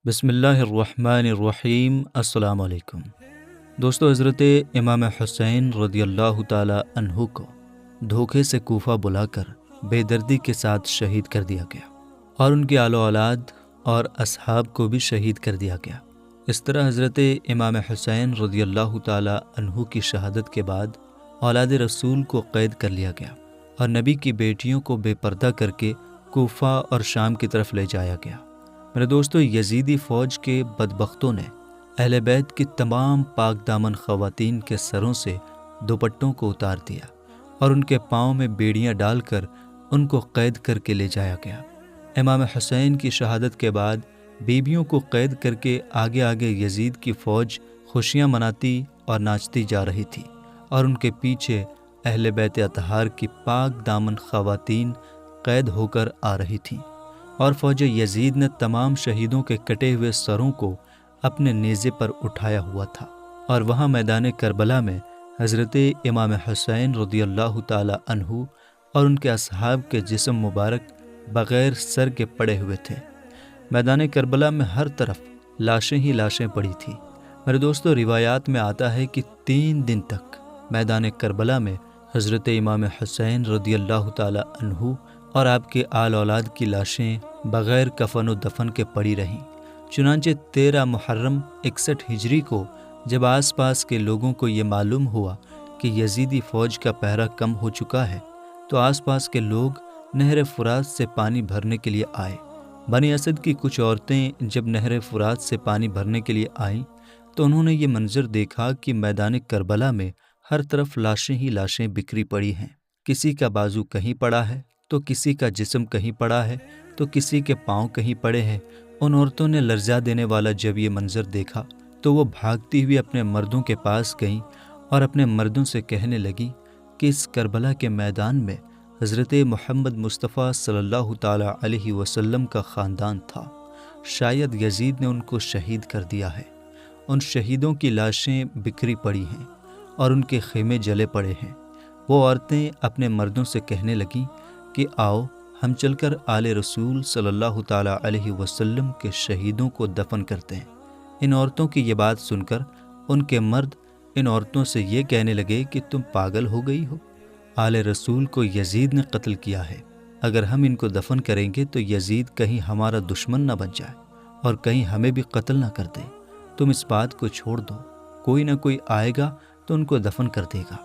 بسم اللہ الرحمن الرحیم۔ السلام علیکم دوستو، حضرت امام حسین رضی اللہ تعالی عنہ کو دھوکے سے کوفہ بلا کر بے دردی کے ساتھ شہید کر دیا گیا اور ان کے آل و اولاد اور اصحاب کو بھی شہید کر دیا گیا۔ اس طرح حضرت امام حسین رضی اللہ تعالی عنہ کی شہادت کے بعد اولاد رسول کو قید کر لیا گیا اور نبی کی بیٹیوں کو بے پردہ کر کے کوفہ اور شام کی طرف لے جایا گیا۔ میرے دوستو، یزیدی فوج کے بدبختوں نے اہل بیت کی تمام پاک دامن خواتین کے سروں سے دوپٹوں کو اتار دیا اور ان کے پاؤں میں بیڑیاں ڈال کر ان کو قید کر کے لے جایا گیا۔ امام حسین کی شہادت کے بعد بیویوں کو قید کر کے آگے آگے یزید کی فوج خوشیاں مناتی اور ناچتی جا رہی تھی اور ان کے پیچھے اہل بیت اطہار کی پاک دامن خواتین قید ہو کر آ رہی تھیں، اور فوج یزید نے تمام شہیدوں کے کٹے ہوئے سروں کو اپنے نیزے پر اٹھایا ہوا تھا، اور وہاں میدان کربلا میں حضرت امام حسین رضی اللہ تعالی عنہ اور ان کے اصحاب کے جسم مبارک بغیر سر کے پڑے ہوئے تھے۔ میدان کربلا میں ہر طرف لاشیں ہی لاشیں پڑی تھیں۔ میرے دوستو، روایات میں آتا ہے کہ 3 دن تک میدان کربلا میں حضرت امام حسین رضی اللہ تعالی عنہ اور آپ کے آل اولاد کی لاشیں بغیر کفن و دفن کے پڑی رہیں۔ چنانچہ 13 محرم 61 ہجری کو جب آس پاس کے لوگوں کو یہ معلوم ہوا کہ یزیدی فوج کا پہرا کم ہو چکا ہے، تو آس پاس کے لوگ نہر فرات سے پانی بھرنے کے لیے آئے۔ بنی اسد کی کچھ عورتیں جب نہر فرات سے پانی بھرنے کے لیے آئیں تو انہوں نے یہ منظر دیکھا کہ میدان کربلا میں ہر طرف لاشیں ہی لاشیں بکھری پڑی ہیں۔ کسی کا بازو کہیں پڑا ہے تو کسی کا جسم کہیں پڑا ہے تو کسی کے پاؤں کہیں پڑے ہیں۔ ان عورتوں نے لرزا دینے والا جب یہ منظر دیکھا تو وہ بھاگتی ہوئی اپنے مردوں کے پاس گئیں اور اپنے مردوں سے کہنے لگی کہ اس کربلا کے میدان میں حضرت محمد مصطفیٰ صلی اللہ تعالیٰ علیہ وسلم کا خاندان تھا، شاید یزید نے ان کو شہید کر دیا ہے۔ ان شہیدوں کی لاشیں بکھری پڑی ہیں اور ان کے خیمے جلے پڑے ہیں۔ وہ عورتیں اپنے مردوں سے کہنے لگیں کہ آؤ ہم چل کر آل رسول صلی اللہ تعالیٰ علیہ وسلم کے شہیدوں کو دفن کرتے ہیں۔ ان عورتوں کی یہ بات سن کر ان کے مرد ان عورتوں سے یہ کہنے لگے کہ تم پاگل ہو گئی ہو، آل رسول کو یزید نے قتل کیا ہے۔ اگر ہم ان کو دفن کریں گے تو یزید کہیں ہمارا دشمن نہ بن جائے اور کہیں ہمیں بھی قتل نہ کر دے۔ تم اس بات کو چھوڑ دو، کوئی نہ کوئی آئے گا تو ان کو دفن کر دے گا۔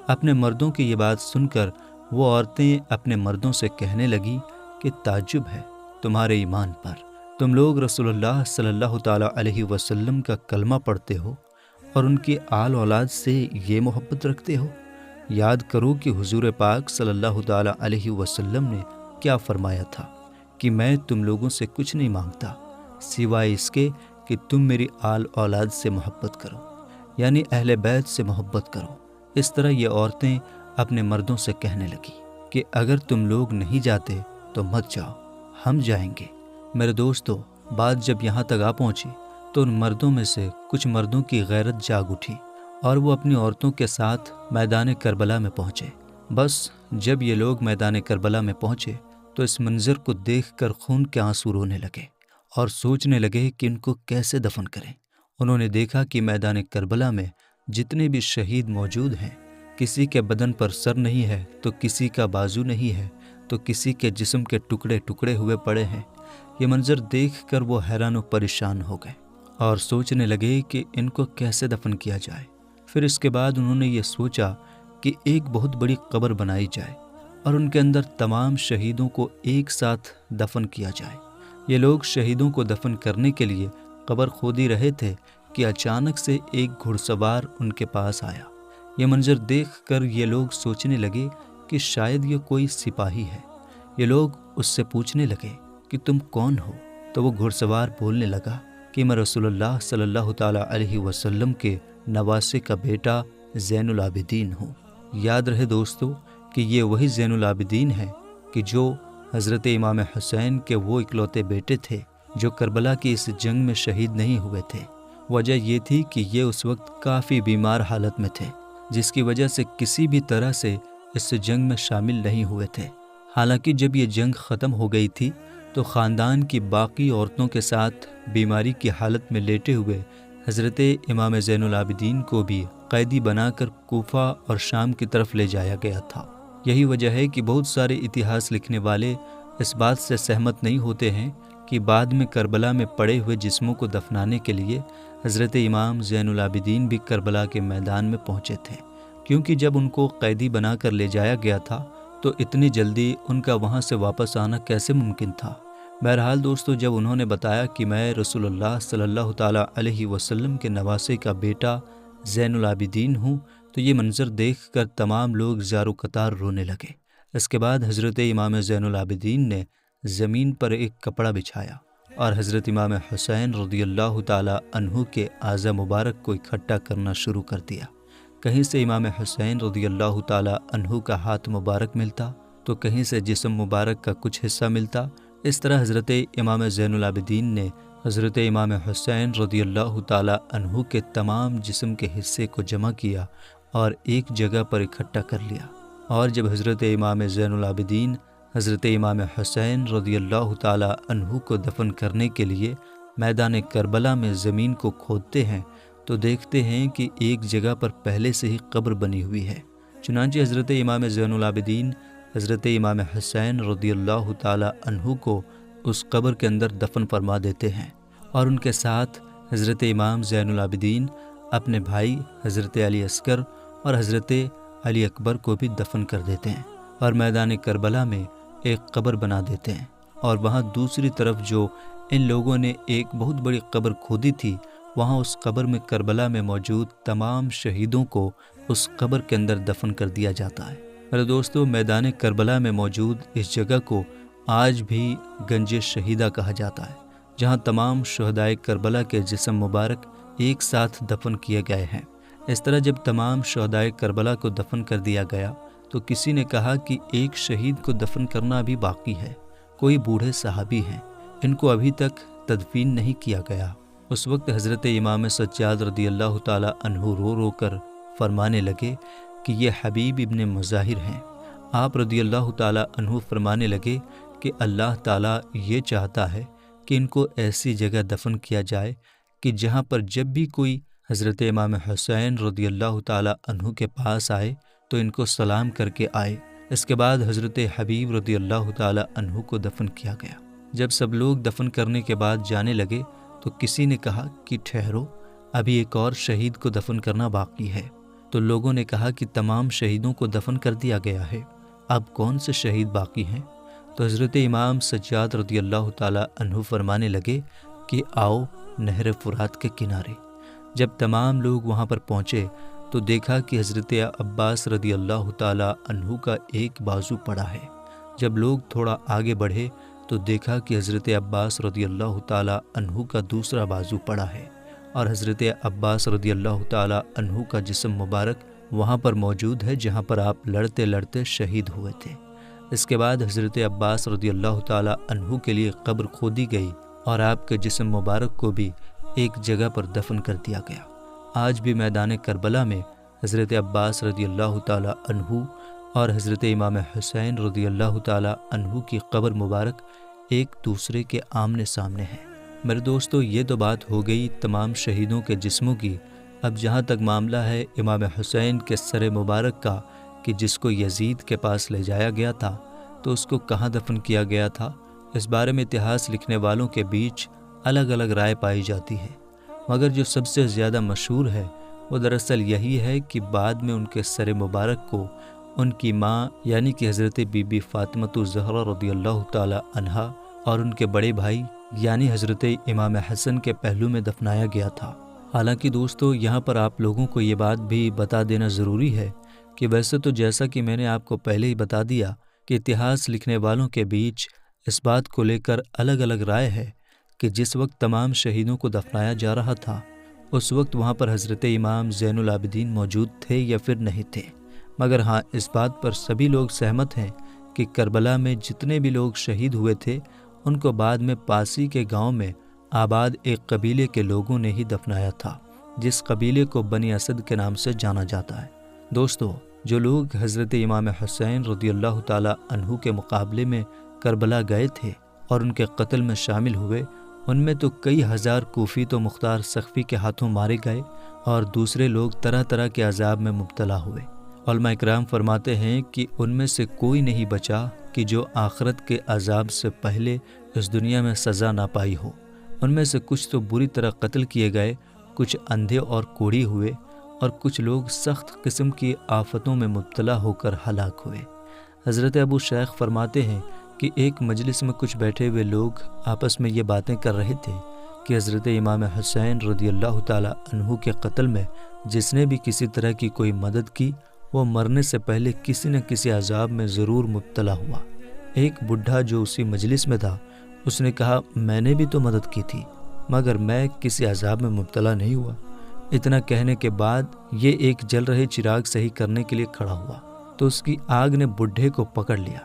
اپنے مردوں کی یہ بات سن کر وہ عورتیں اپنے مردوں سے کہنے لگی کہ تعجب ہے تمہارے ایمان پر، تم لوگ رسول اللہ صلی اللہ تعالیٰ علیہ وسلم کا کلمہ پڑھتے ہو اور ان کی آل اولاد سے یہ محبت رکھتے ہو۔ یاد کرو کہ حضور پاک صلی اللہ تعالیٰ علیہ وسلم نے کیا فرمایا تھا کہ میں تم لوگوں سے کچھ نہیں مانگتا سوائے اس کے کہ تم میری آل اولاد سے محبت کرو، یعنی اہل بیت سے محبت کرو۔ اس طرح یہ عورتیں اپنے مردوں سے کہنے لگی کہ اگر تم لوگ نہیں جاتے تو مت جاؤ، ہم جائیں گے۔ میرے دوستو، بات جب یہاں تک آ پہنچی تو ان مردوں میں سے کچھ مردوں کی غیرت جاگ اٹھی اور وہ اپنی عورتوں کے ساتھ میدان کربلا میں پہنچے۔ بس جب یہ لوگ میدان کربلا میں پہنچے تو اس منظر کو دیکھ کر خون کے آنسو رونے لگے اور سوچنے لگے کہ ان کو کیسے دفن کریں۔ انہوں نے دیکھا کہ میدان کربلا میں جتنے بھی شہید موجود ہیں، کسی کے بدن پر سر نہیں ہے تو کسی کا بازو نہیں ہے تو کسی کے جسم کے ٹکڑے ٹکڑے ہوئے پڑے ہیں۔ یہ منظر دیکھ کر وہ حیران و پریشان ہو گئے اور سوچنے لگے کہ ان کو کیسے دفن کیا جائے۔ پھر اس کے بعد انہوں نے یہ سوچا کہ ایک بہت بڑی قبر بنائی جائے اور ان کے اندر تمام شہیدوں کو ایک ساتھ دفن کیا جائے۔ یہ لوگ شہیدوں کو دفن کرنے کے لیے قبر کھود ہی رہے تھے کہ اچانک سے ایک گھڑ سوار ان کے پاس آیا۔ یہ منظر دیکھ کر یہ لوگ سوچنے لگے کہ شاید یہ کوئی سپاہی ہے۔ یہ لوگ اس سے پوچھنے لگے کہ تم کون ہو؟ تو وہ گھڑ سوار بولنے لگا کہ میں رسول اللہ صلی اللہ تعالیٰ علیہ وسلم کے نواسے کا بیٹا زین العابدین ہوں۔ یاد رہے دوستو کہ یہ وہی زین العابدین ہے کہ جو حضرت امام حسین کے وہ اکلوتے بیٹے تھے جو کربلا کی اس جنگ میں شہید نہیں ہوئے تھے۔ وجہ یہ تھی کہ یہ اس وقت کافی بیمار حالت میں تھے، جس کی وجہ سے کسی بھی طرح سے اس جنگ میں شامل نہیں ہوئے تھے۔ حالانکہ جب یہ جنگ ختم ہو گئی تھی تو خاندان کی باقی عورتوں کے ساتھ بیماری کی حالت میں لیٹے ہوئے حضرت امام زین العابدین کو بھی قیدی بنا کر کوفہ اور شام کی طرف لے جایا گیا تھا۔ یہی وجہ ہے کہ بہت سارے اتہاس لکھنے والے اس بات سے سہمت نہیں ہوتے ہیں کہ بعد میں کربلا میں پڑے ہوئے جسموں کو دفنانے کے لیے حضرت امام زین العابدین بھی کربلا کے میدان میں پہنچے تھے، کیونکہ جب ان کو قیدی بنا کر لے جایا گیا تھا تو اتنی جلدی ان کا وہاں سے واپس آنا کیسے ممکن تھا۔ بہرحال دوستو، جب انہوں نے بتایا کہ میں رسول اللہ صلی اللہ تعالیٰ علیہ وسلم کے نواسے کا بیٹا زین العابدین ہوں، تو یہ منظر دیکھ کر تمام لوگ زار و قطار رونے لگے۔ اس کے بعد حضرت امام زین العابدین نے زمین پر ایک کپڑا بچھایا اور حضرت امام حسین رضی اللہ تعالیٰ عنہ کے اعضاء مبارک کو اکٹھا کرنا شروع کر دیا۔ کہیں سے امام حسین رضی اللہ تعالیٰ عنہ کا ہاتھ مبارک ملتا تو کہیں سے جسم مبارک کا کچھ حصہ ملتا۔ اس طرح حضرت امام زین العابدین نے حضرت امام حسین رضی اللہ تعالیٰ عنہ کے تمام جسم کے حصے کو جمع کیا اور ایک جگہ پر اکٹھا کر لیا، اور جب حضرت امام زین العابدین حضرت امام حسین رضی اللہ تعالیٰ عنہ کو دفن کرنے کے لیے میدان کربلا میں زمین کو کھودتے ہیں تو دیکھتے ہیں کہ ایک جگہ پر پہلے سے ہی قبر بنی ہوئی ہے۔ چنانچہ حضرت امام زین العابدین حضرت امام حسین رضی اللہ تعالیٰ عنہ کو اس قبر کے اندر دفن فرما دیتے ہیں، اور ان کے ساتھ حضرت امام زین العابدین اپنے بھائی حضرت علی اصغر اور حضرت علی اکبر کو بھی دفن کر دیتے ہیں، اور میدان کربلا میں ایک قبر بنا دیتے ہیں، اور وہاں دوسری طرف جو ان لوگوں نے ایک بہت بڑی قبر کھودی تھی، وہاں اس قبر میں کربلا میں موجود تمام شہیدوں کو اس قبر کے اندر دفن کر دیا جاتا ہے۔ میرے دوستو، میدان کربلا میں موجود اس جگہ کو آج بھی گنج شہیدہ کہا جاتا ہے، جہاں تمام شہدائے کربلا کے جسم مبارک ایک ساتھ دفن کیے گئے ہیں۔ اس طرح جب تمام شہدائے کربلا کو دفن کر دیا گیا تو کسی نے کہا کہ ایک شہید کو دفن کرنا ابھی باقی ہے، کوئی بوڑھے صحابی ہیں، ان کو ابھی تک تدفین نہیں کیا گیا۔ اس وقت حضرت امام سجاد رضی اللہ تعالیٰ عنہ رو رو کر فرمانے لگے کہ یہ حبیب ابن مظاہر ہیں۔ آپ رضی اللہ تعالیٰ عنہ فرمانے لگے کہ اللہ تعالیٰ یہ چاہتا ہے کہ ان کو ایسی جگہ دفن کیا جائے کہ جہاں پر جب بھی کوئی حضرت امام حسین رضی اللہ تعالیٰ عنہ کے پاس آئے تو ان کو سلام کر کے آئے۔ اس کے بعد حضرت حبیب رضی اللہ تعالیٰ عنہ کو دفن کیا گیا۔ جب سب لوگ دفن کرنے کے بعد جانے لگے تو کسی نے کہا کہ ٹھہرو، ابھی ایک اور شہید کو دفن کرنا باقی ہے۔ تو لوگوں نے کہا کہ تمام شہیدوں کو دفن کر دیا گیا ہے، اب کون سے شہید باقی ہیں؟ تو حضرت امام سجاد رضی اللہ تعالیٰ عنہ فرمانے لگے کہ آؤ نہر فرات کے کنارے۔ جب تمام لوگ وہاں پر پہنچے تو دیکھا کہ حضرت عباس رضی اللہ تعالیٰ عنہ کا ایک بازو پڑا ہے۔ جب لوگ تھوڑا آگے بڑھے تو دیکھا کہ حضرت عباس رضی اللہ تعالیٰ عنہ کا دوسرا بازو پڑا ہے، اور حضرت عباس رضی اللہ تعالیٰ عنہ کا جسم مبارک وہاں پر موجود ہے جہاں پر آپ لڑتے لڑتے شہید ہوئے تھے۔ اس کے بعد حضرت عباس رضی اللہ تعالیٰ عنہ کے لیے قبر کھودی گئی اور آپ کے جسم مبارک کو بھی ایک جگہ پر دفن کر دیا گیا۔ آج بھی میدان کربلا میں حضرت عباس رضی اللہ تعالیٰ عنہ اور حضرت امام حسین رضی اللہ تعالیٰ عنہ کی قبر مبارک ایک دوسرے کے آمنے سامنے ہیں۔ میرے دوستو، یہ تو بات ہو گئی تمام شہیدوں کے جسموں کی۔ اب جہاں تک معاملہ ہے امام حسین کے سر مبارک کا کہ جس کو یزید کے پاس لے جایا گیا تھا تو اس کو کہاں دفن کیا گیا تھا، اس بارے میں اتہاس لکھنے والوں کے بیچ الگ الگ رائے پائی جاتی ہے، مگر جو سب سے زیادہ مشہور ہے وہ دراصل یہی ہے کہ بعد میں ان کے سر مبارک کو ان کی ماں یعنی کہ حضرت بی بی فاطمہ الزہرا رضی اللہ تعالی عنہا اور ان کے بڑے بھائی یعنی حضرت امام حسن کے پہلو میں دفنایا گیا تھا۔ حالانکہ دوستو، یہاں پر آپ لوگوں کو یہ بات بھی بتا دینا ضروری ہے کہ ویسے تو جیسا کہ میں نے آپ کو پہلے ہی بتا دیا کہ اتہاس لکھنے والوں کے بیچ اس بات کو لے کر الگ الگ رائے ہے کہ جس وقت تمام شہیدوں کو دفنایا جا رہا تھا اس وقت وہاں پر حضرت امام زین العابدین موجود تھے یا پھر نہیں تھے، مگر ہاں اس بات پر سبھی لوگ سہمت ہیں کہ کربلا میں جتنے بھی لوگ شہید ہوئے تھے ان کو بعد میں پاسی کے گاؤں میں آباد ایک قبیلے کے لوگوں نے ہی دفنایا تھا، جس قبیلے کو بنی اسد کے نام سے جانا جاتا ہے۔ دوستو، جو لوگ حضرت امام حسین رضی اللہ تعالی عنہ کے مقابلے میں کربلا گئے تھے اور ان کے قتل میں شامل ہوئے، ان میں تو کئی ہزار کوفی تو مختار سقفی کے ہاتھوں مارے گئے اور دوسرے لوگ طرح طرح کے عذاب میں مبتلا ہوئے۔ علماء اکرام فرماتے ہیں کہ ان میں سے کوئی نہیں بچا کہ جو آخرت کے عذاب سے پہلے اس دنیا میں سزا نہ پائی ہو۔ ان میں سے کچھ تو بری طرح قتل کیے گئے، کچھ اندھے اور کوڑی ہوئے، اور کچھ لوگ سخت قسم کی آفتوں میں مبتلا ہو کر ہلاک ہوئے۔ حضرت ابو شیخ فرماتے ہیں کہ ایک مجلس میں کچھ بیٹھے ہوئے لوگ آپس میں یہ باتیں کر رہے تھے کہ حضرت امام حسین رضی اللہ تعالی عنہ کے قتل میں جس نے بھی کسی طرح کی کوئی مدد کی، وہ مرنے سے پہلے کسی نہ کسی عذاب میں ضرور مبتلا ہوا۔ ایک بڈھا جو اسی مجلس میں تھا، اس نے کہا، میں نے بھی تو مدد کی تھی، مگر میں کسی عذاب میں مبتلا نہیں ہوا۔ اتنا کہنے کے بعد یہ ایک جل رہے چراغ صحیح کرنے کے لیے کھڑا ہوا تو اس کی آگ نے بڈھے کو پکڑ لیا،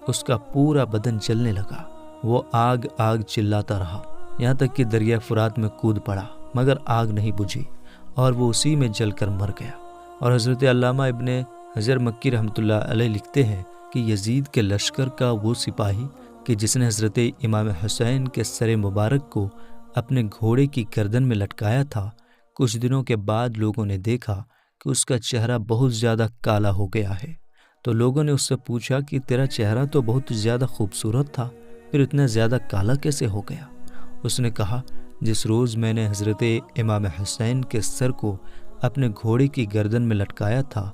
اس کا پورا بدن جلنے لگا، وہ آگ آگ چلاتا رہا، یہاں تک کہ دریا فرات میں کود پڑا، مگر آگ نہیں بجھی اور وہ اسی میں جل کر مر گیا۔ اور حضرت علامہ ابن حجر مکی رحمۃ اللہ علیہ لکھتے ہیں کہ یزید کے لشکر کا وہ سپاہی کہ جس نے حضرت امام حسین کے سر مبارک کو اپنے گھوڑے کی گردن میں لٹکایا تھا، کچھ دنوں کے بعد لوگوں نے دیکھا کہ اس کا چہرہ بہت زیادہ کالا ہو گیا ہے۔ تو لوگوں نے اس سے پوچھا کہ تیرا چہرہ تو بہت زیادہ خوبصورت تھا، پھر اتنا زیادہ کالا کیسے ہو گیا؟ اس نے کہا، جس روز میں نے حضرت امام حسین کے سر کو اپنے گھوڑے کی گردن میں لٹکایا تھا،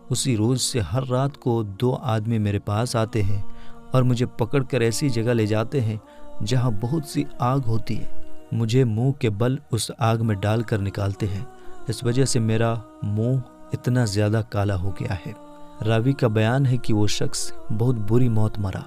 اسی روز سے ہر رات کو 2 آدمی میرے پاس آتے ہیں اور مجھے پکڑ کر ایسی جگہ لے جاتے ہیں جہاں بہت سی آگ ہوتی ہے، مجھے منہ کے بل اس آگ میں ڈال کر نکالتے ہیں، اس وجہ سے میرا منہ اتنا زیادہ کالا ہو گیا ہے۔ راوی کا بیان ہے کہ وہ شخص بہت بری موت مرا۔